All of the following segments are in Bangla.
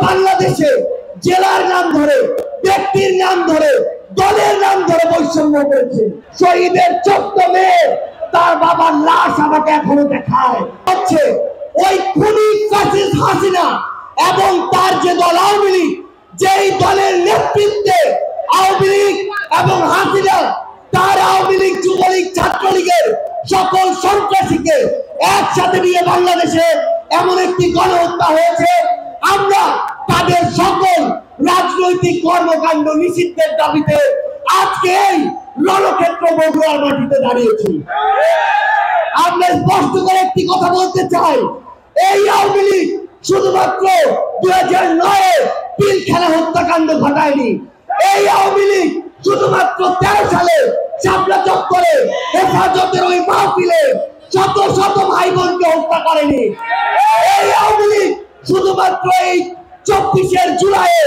বাংলাদেশে জেলার নাম ধরে, ব্যক্তির নাম ধরে, দলের নাম ধরে বৈষম্য করেছে। শহীদের 14 মে তার বাবার লাশ আমাকে এখনো দেখায় হচ্ছে। ওই খুনি ফ্যাসিস্ট হাসিনা এবং তার যে দল আওয়ামী লীগ, যেই দলের নেতৃত্বে আওয়ামী লীগ এবং হাসিনা তার আওয়ামী লীগ, যুবলীগ, ছাত্রলীগের সকল সন্ত্রাসীকে একসাথে নিয়ে বাংলাদেশে এমন একটি গণহত্যা হয়েছে। আমরা তাদের সকল রাজনৈতিক কর্মকাণ্ড নিষিদ্ধের দাবিতে আজকে এই রণক্ষেত্র বগুড়ার মাটিতে দাঁড়িয়েছি। আমরা স্পষ্ট করে একটি কথা বলতে চাই, এই আওয়ামী লীগ শুধুমাত্র 2009-এ পিলখানা হত্যাকাণ্ড ঘটায়নি। এই আওয়ামী লীগ শুধুমাত্র 13 সালে শাপলা চত্বরে হেফাজতের ওই মাহফিলে শত শত ভাই বোনকে হত্যা করেনি। এই আওয়ামী লীগ শুধুমাত্র এই 24 জুলাইয়ে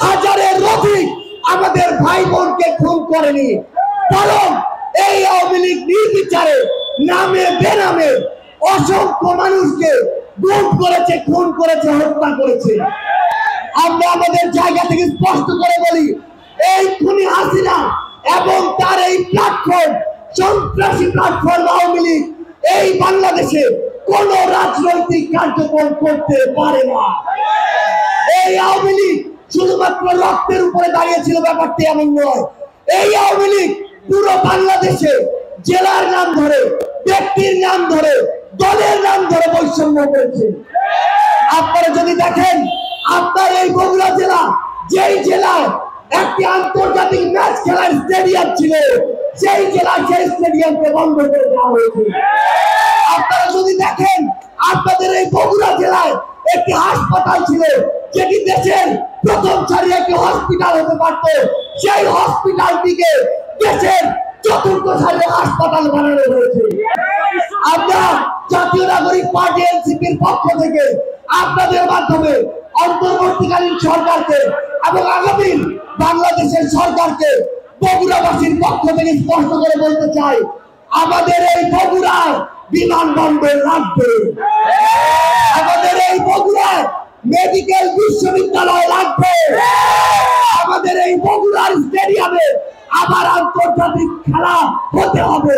হাজারের অধিক আমাদের ভাই বোনকে খুন করেনি, বরং এই আওয়ামী লীগ নির্বিচারে নামে বেনামে অসংখ্য মানুষকে গুম করেছে, খুন করেছে, হত্যা করেছে। আমরা আমাদের জায়গা থেকে স্পষ্ট করে বলি, এই খুনি হাসিনা এবং তার এই প্ল্যাটফর্ম, সন্ত্রাসী প্ল্যাটফর্ম আওয়ামী লীগ এই বাংলাদেশে কোন রাজনৈতিক কার্যক্রম করতে পারে না। এই আওয়ামী লীগ শুধুমাত্র রক্তের উপরে দাঁড়িয়েছিল, ব্যাপারটি এমন নয়। এই আওয়ামী লীগ পুরো বাংলাদেশে জেলার নাম ধরে, ব্যক্তির নাম ধরে, দলের নাম ধরে বৈষম্য করেছে। আপনারা যদি দেখেন, আপনার এই বগুড়া জেলা, যেই জেলায় একটি আন্তর্জাতিক ম্যাচ খেলার স্টেডিয়াম ছিল, সেই জেলা সেই স্টেডিয়ামকে বন্ধ করে দেওয়া হয়েছে। আপনারা যদি দেখেন, আপনাদের এই বগুড়া জেলায় একটি হাসপাতাল ছিল, যেটি দেশের প্রথম সারির একটি হসপিটাল হতে পারত, সেই হসপিটালটিকে দেশের চতুর্থ সারির হাসপাতাল বানানো হয়েছে। আমরা জাতীয় নাগরিক পার্টি এনসিপির পক্ষ থেকে আপনাদের মাধ্যমে অন্তর্বর্তীকালীন সরকারকে এবং আগামী বাংলাদেশের সরকারকে বগুড়াবাসীর পক্ষ থেকে স্পষ্ট করে বলতে চাই, আমাদের এই বগুড়ায় বিমানবন্দর লাগবে, আমাদের এই বগুড়ায় মেডিকেল বিশ্ববিদ্যালয় লাগবে, আমাদের এই বগুড়ার স্টেডিয়ামে আবার আন্তর্জাতিক খেলা হতে হবে।